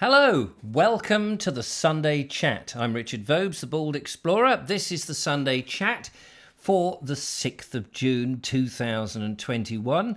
Hello, welcome to the Sunday Chat. I'm Richard Vobes, the Bald Explorer. This is the Sunday Chat for the 6th of June 2021.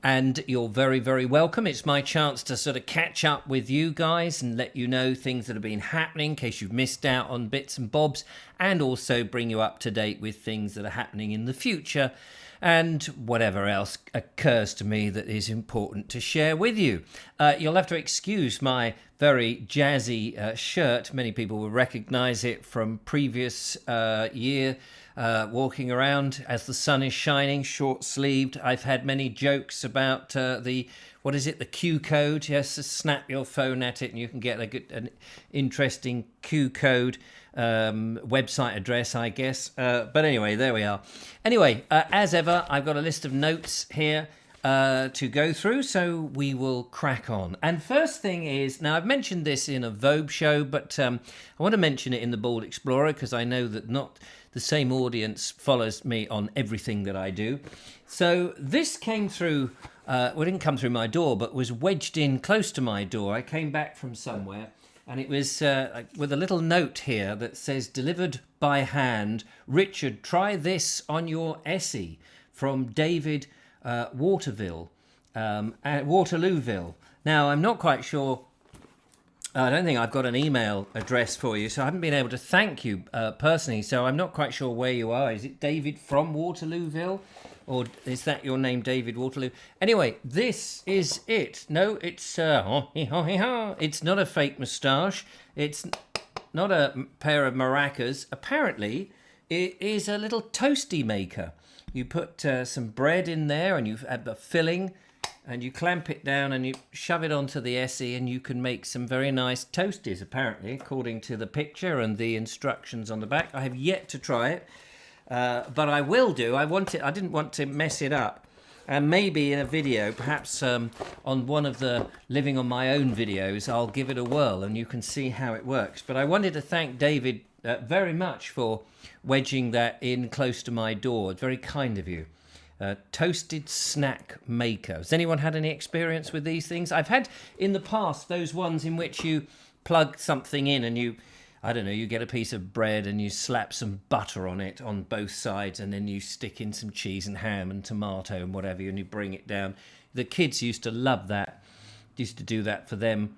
And you're very, very welcome. It's my chance to sort of catch up with you guys and let you know things that have been happening in case you've missed out on bits and bobs, and also bring you up to date with things that are happening in the future and whatever else occurs to me that is important to share with you. You'll have to excuse my very jazzy shirt. Many people will recognise it from previous year. Walking around as the sun is shining, short-sleeved. I've had many jokes about the Q code. Yes, snap your phone at it and you can get an interesting Q code website address, I guess. But anyway, there we are. Anyway, as ever, I've got a list of notes here to go through, so we will crack on. And first thing is, now I've mentioned this in a Vogue show, but I want to mention it in the Bald Explorer because I know that not the same audience follows me on everything that I do. So this came through, it didn't come through my door, but was wedged in close to my door. I came back from somewhere, and it was with a little note here that says, delivered by hand. Richard, try this on your Essie, from David Waterlooville. Now, I'm not quite sure. I don't think I've got an email address for you, so I haven't been able to thank you personally. So I'm not quite sure where you are. Is it David from Waterlooville? Or is that your name, David Waterloo? Anyway, this is it. No, it's it's not a fake moustache. It's not a pair of maracas. Apparently, it is a little toastie maker. You put some bread in there and you add the filling and you clamp it down and you shove it onto the Essie and you can make some very nice toasties, apparently, according to the picture and the instructions on the back. I have yet to try it, but I will do. I didn't want to mess it up. And maybe in a video, perhaps on one of the Living on My Own videos, I'll give it a whirl and you can see how it works. But I wanted to thank David very much for wedging that in close to my door. It's very kind of you. Toasted snack maker. Has anyone had any experience with these things? I've had in the past those ones in which you plug something in and you get a piece of bread and you slap some butter on it on both sides and then you stick in some cheese and ham and tomato and whatever and you bring it down. The kids used to love that. Used to do that for them.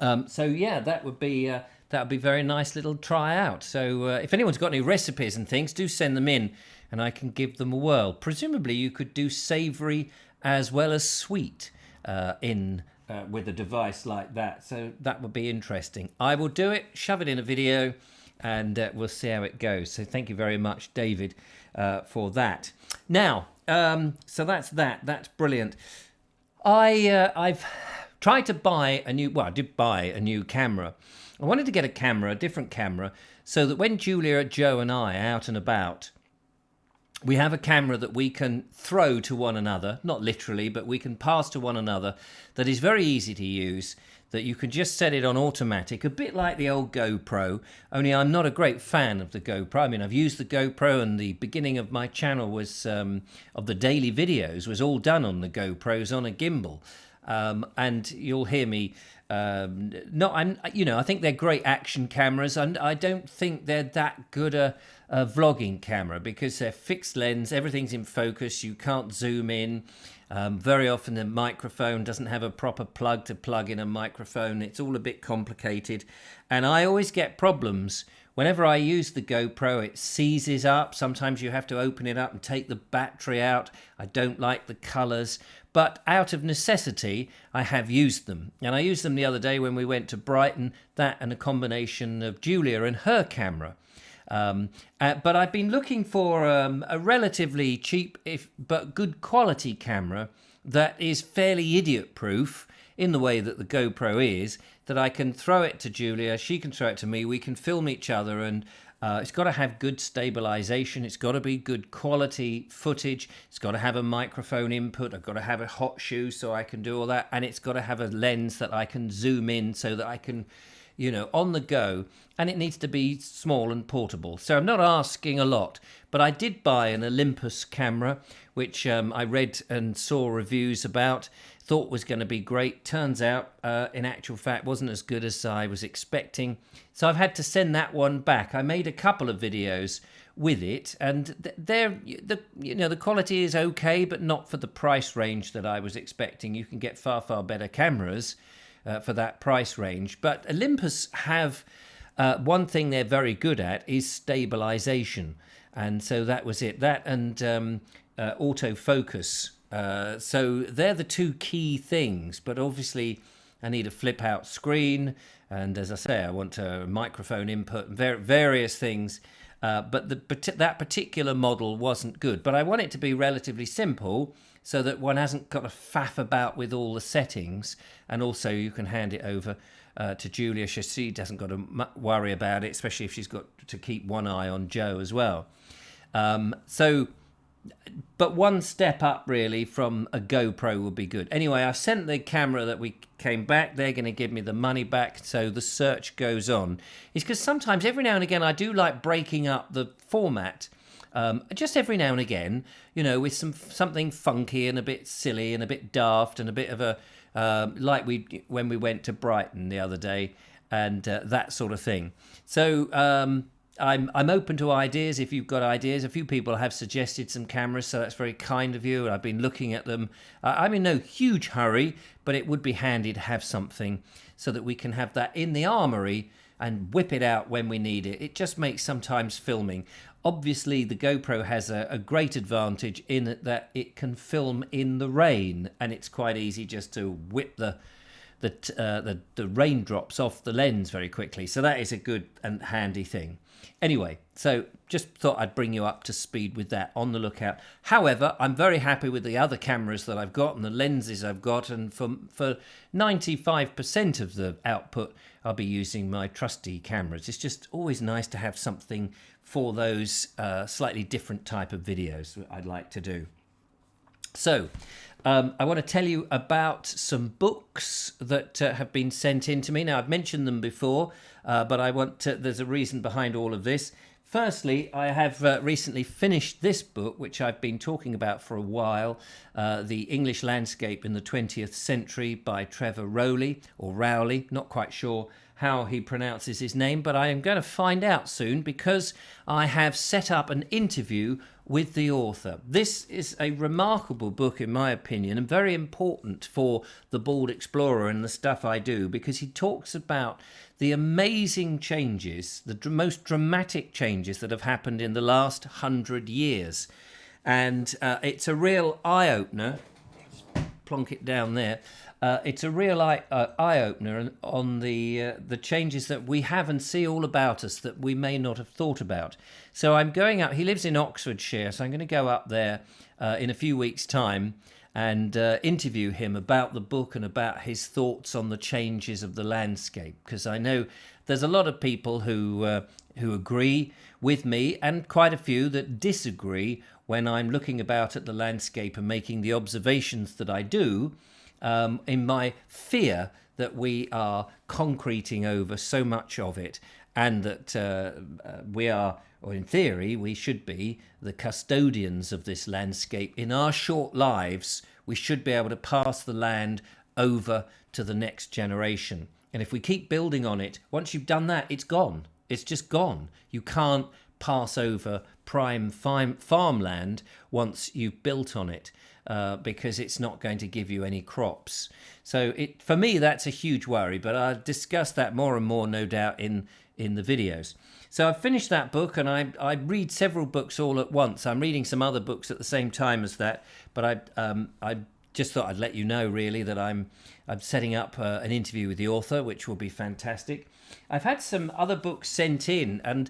So yeah, that would be very nice little try out. So if anyone's got any recipes and things, do send them in and I can give them a whirl. Presumably you could do savoury as well as sweet with a device like that. So that would be interesting. I will do it, shove it in a video, and we'll see how it goes. So thank you very much, David, for that. Now, so that's that. That's brilliant. I've tried to buy I did buy a new camera. I wanted to get a different camera, so that when Julia, Joe, and I are out and about, we have a camera that we can throw to one another, not literally, but we can pass to one another, that is very easy to use, that you can just set it on automatic, a bit like the old GoPro, only I'm not a great fan of the GoPro. I mean, I've used the GoPro, and the beginning of my channel was, of the daily videos, was all done on the GoPros on a gimbal. And you'll hear me, I think they're great action cameras, and I don't think they're that good a vlogging camera because they're fixed lens, everything's in focus, you can't zoom in. Very often the microphone doesn't have a proper plug to plug in a microphone. It's all a bit complicated, and I always get problems. Whenever I use the GoPro, it seizes up. Sometimes you have to open it up and take the battery out. I don't like the colours. But out of necessity, I have used them. And I used them the other day when we went to Brighton, that and a combination of Julia and her camera. But I've been looking for a relatively cheap but good quality camera that is fairly idiot-proof in the way that the GoPro is, that I can throw it to Julia, she can throw it to me, we can film each other, and it's got to have good stabilization, it's got to be good quality footage, it's got to have a microphone input, I've got to have a hot shoe so I can do all that, and it's got to have a lens that I can zoom in so that I can, on the go, and it needs to be small and portable. So I'm not asking a lot, but I did buy an Olympus camera, which I read and saw reviews about. thought was going to be great. Turns out, in actual fact, wasn't as good as I was expecting. So I've had to send that one back. I made a couple of videos with it, and the quality is okay, but not for the price range that I was expecting. You can get far better cameras for that price range. But Olympus have one thing they're very good at is stabilization, and so that was it. That and autofocus. So they're the two key things, but obviously I need a flip out screen, and as I say, I want a microphone input and various things, but that particular model wasn't good. But I want it to be relatively simple so that one hasn't got to faff about with all the settings, and also you can hand it over to Julia. She doesn't got to worry about it, especially if she's got to keep one eye on Joe as well. But one step up really from a GoPro would be good. Anyway, I've sent the camera that we came back. They're going to give me the money back, so the search goes on. It's because sometimes, every now and again, I do like breaking up the format. Just every now and again, with something funky and a bit silly and a bit daft and a bit of a like when we went to Brighton the other day, and that sort of thing. So I'm open to ideas. If you've got ideas, a few people have suggested some cameras, so that's very kind of you. I've been looking at them. I'm in no huge hurry, but it would be handy to have something so that we can have that in the armory and whip it out when we need it. It just makes sometimes filming. Obviously, the GoPro has a great advantage in that it can film in the rain, and it's quite easy just to whip the raindrops off the lens very quickly. So that is a good and handy thing. Anyway, so just thought I'd bring you up to speed with that. On the lookout. However, I'm very happy with the other cameras that I've got and the lenses I've got, and for 95% of the output, I'll be using my trusty cameras. It's just always nice to have something for those slightly different type of videos that I'd like to do. So, I want to tell you about some books that have been sent in to me. Now, I've mentioned them before, but there's a reason behind all of this. Firstly, I have recently finished this book, which I've been talking about for a while, The English Landscape in the 20th Century by Trevor Rowley, or Rowley, not quite sure how he pronounces his name, but I am going to find out soon because I have set up an interview with the author. This is a remarkable book, in my opinion, and very important for the Bald Explorer and the stuff I do, because he talks about the amazing changes, the most dramatic changes that have happened in the last 100 years. And it's a real eye-opener. Just plonk it down there. It's a real eye-opener on the changes that we have and see all about us that we may not have thought about. So I'm going up. He lives in Oxfordshire, so I'm going to go up there in a few weeks' time and interview him about the book and about his thoughts on the changes of the landscape. Because I know there's a lot of people who agree with me, and quite a few that disagree when I'm looking about at the landscape and making the observations that I do. In my fear that we are concreting over so much of it, and that we are, or in theory, we should be the custodians of this landscape. In our short lives, we should be able to pass the land over to the next generation. And if we keep building on it, once you've done that, it's gone. It's just gone. You can't pass over prime farmland once you've built on it. Because it's not going to give you any crops. So for me, that's a huge worry, but I'll discuss that more and more, no doubt, in the videos. So I've finished that book, and I read several books all at once. I'm reading some other books at the same time as that, but I just thought I'd let you know, really, that I'm setting up an interview with the author, which will be fantastic. I've had some other books sent in, and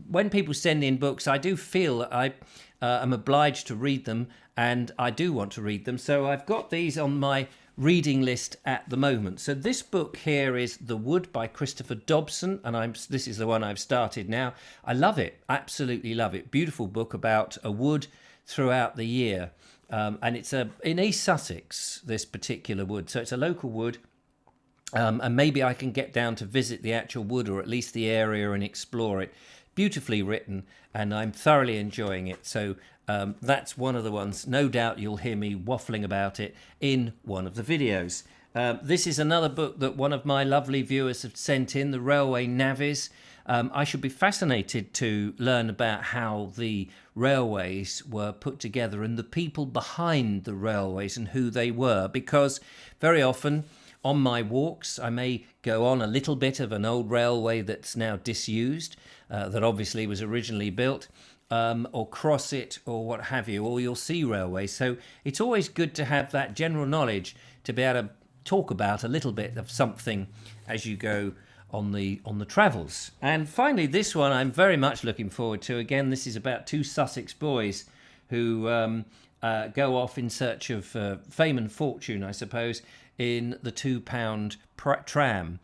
when people send in books, I do feel that I am obliged to read them, and I do want to read them. So I've got these on my reading list at the moment. So this book here is The Wood by Christopher Dobson, and this is the one I've started now. I love it, absolutely love it. Beautiful book about a wood throughout the year. And it's in East Sussex, this particular wood. So it's a local wood. And maybe I can get down to visit the actual wood, or at least the area, and explore it. beautifully written, and I'm thoroughly enjoying it. So that's one of the ones. No doubt you'll hear me waffling about it in one of the videos. This is another book that one of my lovely viewers have sent in, The Railway Navvies. I should be fascinated to learn about how the railways were put together and the people behind the railways and who they were, because very often on my walks I may go on a little bit of an old railway that's now disused, that obviously was originally built, or cross it or what have you, or you'll see railways. So it's always good to have that general knowledge to be able to talk about a little bit of something as you go on the travels. And finally, this one I'm very much looking forward to. Again, this is about two Sussex boys who go off in search of fame and fortune, I suppose, in the £2 tram.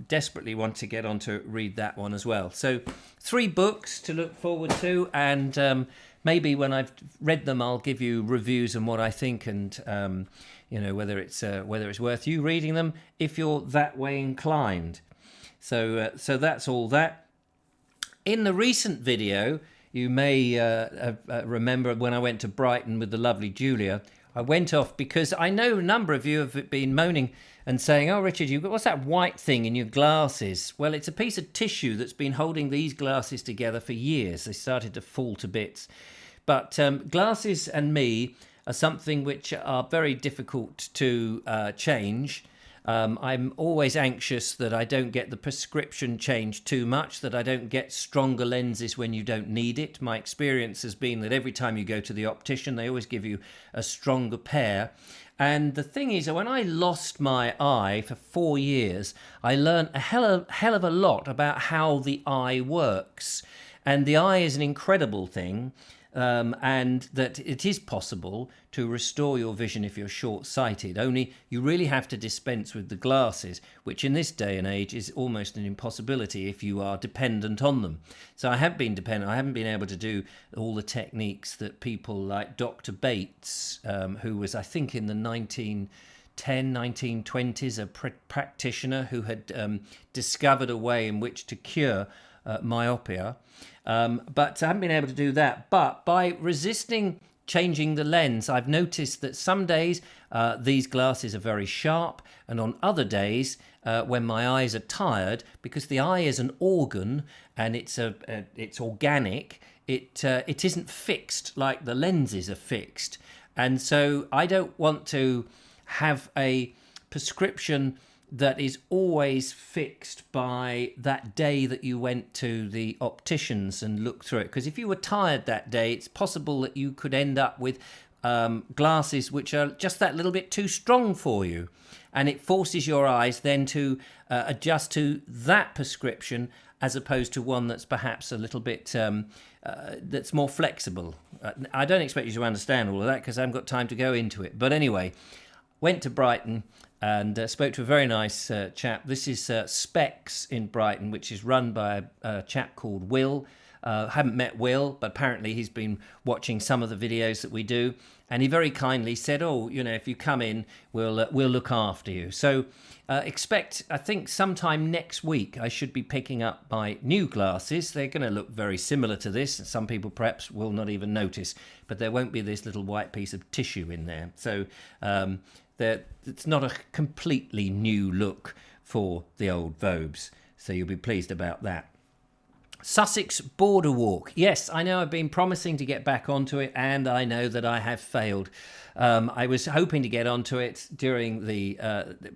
Desperately want to get on to read that one as well. So 3 books to look forward to, and maybe when I've read them I'll give you reviews on what I think, and whether it's worth you reading them if you're that way inclined. So that's all that. In the recent video, you may remember when I went to Brighton with the lovely Julia. I went off because I know a number of you have been moaning and saying, "Oh, Richard, what's that white thing in your glasses?" Well, it's a piece of tissue that's been holding these glasses together for years. They started to fall to bits. But glasses and me are something which are very difficult to change. I'm always anxious that I don't get the prescription changed too much, that I don't get stronger lenses when you don't need it. My experience has been that every time you go to the optician, they always give you a stronger pair. And the thing is, when I lost my eye for 4 years, I learned a hell of a lot about how the eye works. And the eye is an incredible thing. And that it is possible to restore your vision if you're short-sighted, only you really have to dispense with the glasses, which in this day and age is almost an impossibility if you are dependent on them. So I have been dependent. I haven't been able to do all the techniques that people like Dr. Bates, who was, I think, in the 1920s, a practitioner who had discovered a way in which to cure myopia. But I haven't been able to do that. But by resisting changing the lens, I've noticed that some days these glasses are very sharp, and on other days when my eyes are tired, because the eye is an organ and it's organic, it isn't fixed like the lenses are fixed. And so I don't want to have a prescription that is always fixed by that day that you went to the opticians and looked through it. Because if you were tired that day, it's possible that you could end up with glasses which are just that little bit too strong for you. And it forces your eyes then to adjust to that prescription as opposed to one that's perhaps a little bit, that's more flexible. I don't expect you to understand all of that because I haven't got time to go into it. But anyway, went to Brighton and spoke to a very nice chap. This is Specs in Brighton, which is run by a chap called Will. Haven't met Will, but apparently he's been watching some of the videos that we do. And he very kindly said, if you come in, we'll look after you. So expect, I think, sometime next week, I should be picking up my new glasses. They're going to look very similar to this. Some people perhaps will not even notice, but there won't be this little white piece of tissue in there. So it's not a completely new look for the old Vobes. So you'll be pleased about that. Sussex Border Walk. Yes, I know I've been promising to get back onto it, and I know that I have failed. I was hoping to get onto it during the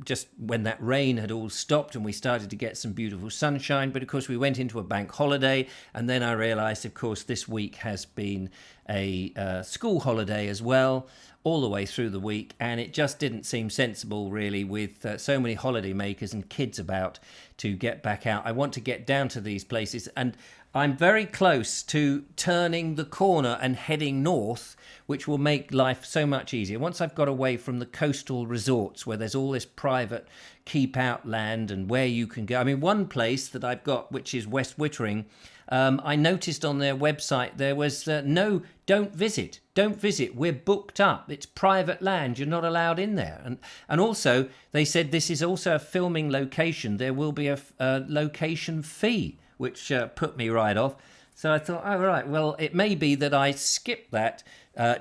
just when that rain had all stopped and we started to get some beautiful sunshine, but of course we went into a bank holiday, and then I realised, of course, this week has been a school holiday as well, all the way through the week, and it just didn't seem sensible really with so many holiday makers and kids about to get back out. I want to get down to these places, and I'm very close to turning the corner and heading north, which will make life so much easier. Once I've got away from the coastal resorts where there's all this private keep out land and where you can go. I mean, one place that I've got, which is West Wittering, I noticed on their website there was no, don't visit, we're booked up, it's private land, you're not allowed in there. And also they said this is also a filming location, there will be a location fee. which put me right off. So I thought, oh, right, well, it may be that I skip that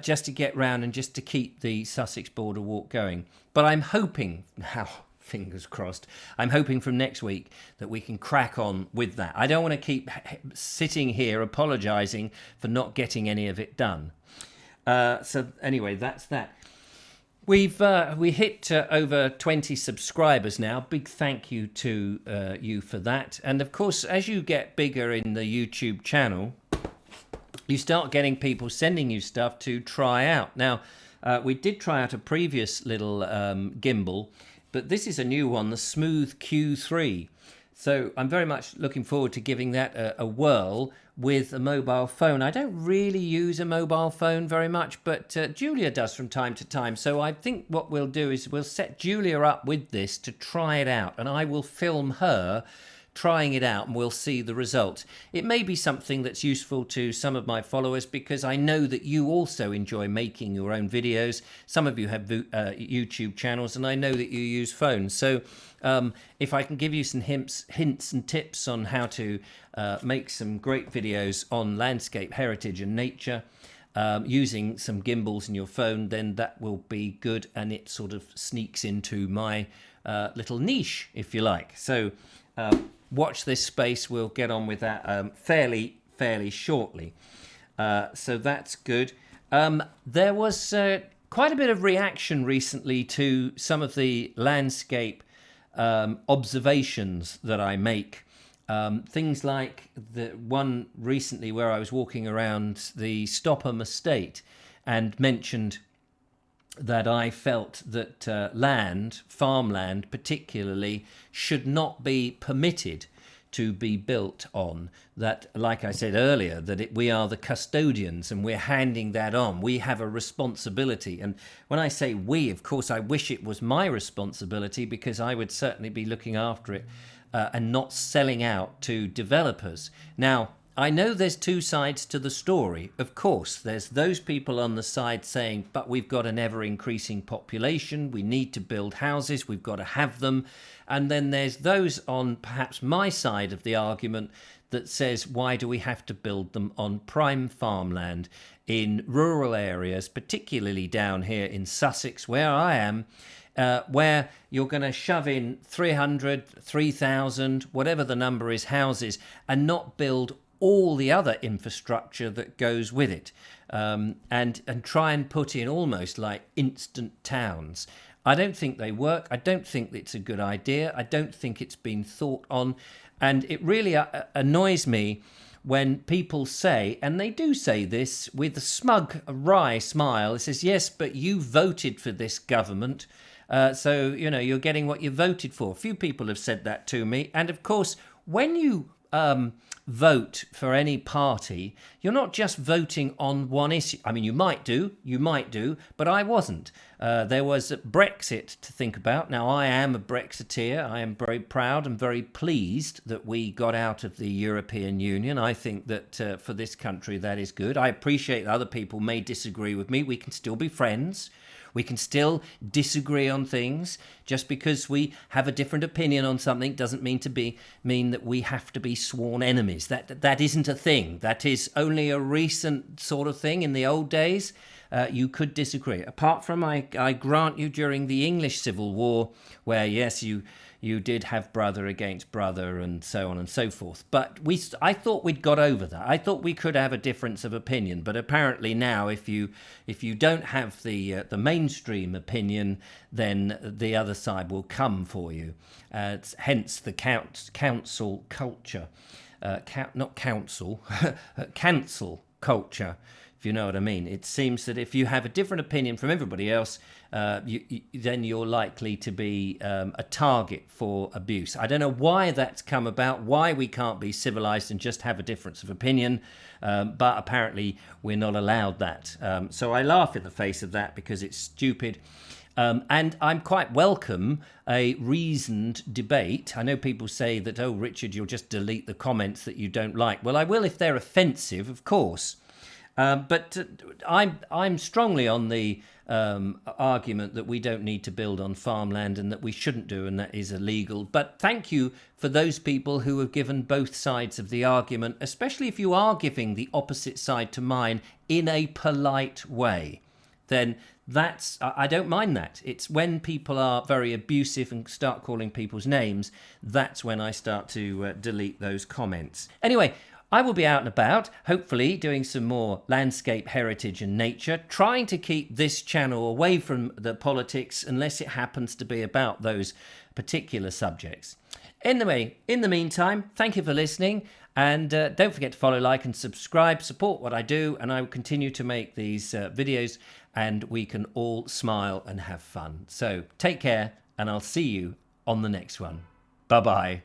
just to get round and just to keep the Sussex border walk going. But I'm hoping now, fingers crossed, I'm hoping from next week that we can crack on with that. I don't want to keep sitting here apologising for not getting any of it done. So anyway, that's that. We hit over 20 subscribers now. Big thank you to you for that. And of course, as you get bigger in the YouTube channel, you start getting people sending you stuff to try out. Now, we did try out a previous little gimbal, but this is a new one, the Smooth Q3. So I'm very much looking forward to giving that a whirl with a mobile phone. I don't really use a mobile phone very much, but Julia does from time to time. So I think what we'll do is we'll set Julia up with this to try it out, and I will film her trying it out and we'll see the results. It may be something that's useful to some of my followers because I know that you also enjoy making your own videos. Some of you have YouTube channels and I know that you use phones. So if I can give you some hints and tips on how to make some great videos on landscape, heritage and nature, using some gimbals in your phone, then that will be good, and it sort of sneaks into my little niche, if you like. So watch this space. We'll get on with that fairly shortly. So that's good. There was quite a bit of reaction recently to some of the landscape observations that I make. Things like the one recently where I was walking around the Stopham estate and mentioned that I felt that farmland particularly, should not be permitted to be built on. That, like I said earlier, that we are the custodians and we're handing that on. We have a responsibility. And when I say we, of course, I wish it was my responsibility, because I would certainly be looking after it and not selling out to developers. Now, I know there's two sides to the story. Of course, there's those people on the side saying, but we've got an ever-increasing population, we need to build houses, we've got to have them. And then there's those on perhaps my side of the argument that says, why do we have to build them on prime farmland in rural areas, particularly down here in Sussex, where I am, where you're going to shove in 300, 3,000, whatever the number is, houses, and not build all the other infrastructure that goes with it, and try and put in almost like instant towns. I don't think they work. I don't think it's a good idea. I don't think it's been thought on. And it really annoys me when people say, and they do say this with a smug, wry smile, it says, yes, but you voted for this government, so, you know, you're getting what you voted for. A few people have said that to me. And of course, when you vote for any party, you're not just voting on one issue. I mean, you might do, but I wasn't. There was Brexit to think about. Now, I am a Brexiteer. I am very proud and very pleased that we got out of the European Union. I think that for this country, that is good. I appreciate that other people may disagree with me. We can still be friends. We can still disagree on things. Just because we have a different opinion on something doesn't mean that we have to be sworn enemies. That isn't a thing. That is only a recent sort of thing. In the old days, you could disagree. Apart from, I grant you, during the English Civil War, where, yes, you did have brother against brother and so on and so forth. But I thought we'd got over that. I thought we could have a difference of opinion. But apparently now, if you don't have the mainstream opinion, then the other side will come for you. Hence the council culture. Not council, cancel culture, if you know what I mean. It seems that if you have a different opinion from everybody else, then you're likely to be a target for abuse. I don't know why that's come about, why we can't be civilized and just have a difference of opinion, but apparently we're not allowed that. So I laugh in the face of that because it's stupid. And I'm quite welcome a reasoned debate. I know people say that, oh, Richard, you'll just delete the comments that you don't like. Well, I will if they're offensive, of course. I'm strongly on the argument that we don't need to build on farmland and that we shouldn't do, and that is illegal. But thank you for those people who have given both sides of the argument, especially if you are giving the opposite side to mine in a polite way. Then I don't mind that. It's when people are very abusive and start calling people's names, that's when I start to delete those comments. Anyway, I will be out and about, hopefully doing some more landscape, heritage and nature, trying to keep this channel away from the politics unless it happens to be about those particular subjects. Anyway, in the meantime, thank you for listening, and don't forget to follow, like and subscribe, support what I do, and I will continue to make these videos, and we can all smile and have fun. So take care, and I'll see you on the next one. Bye-bye.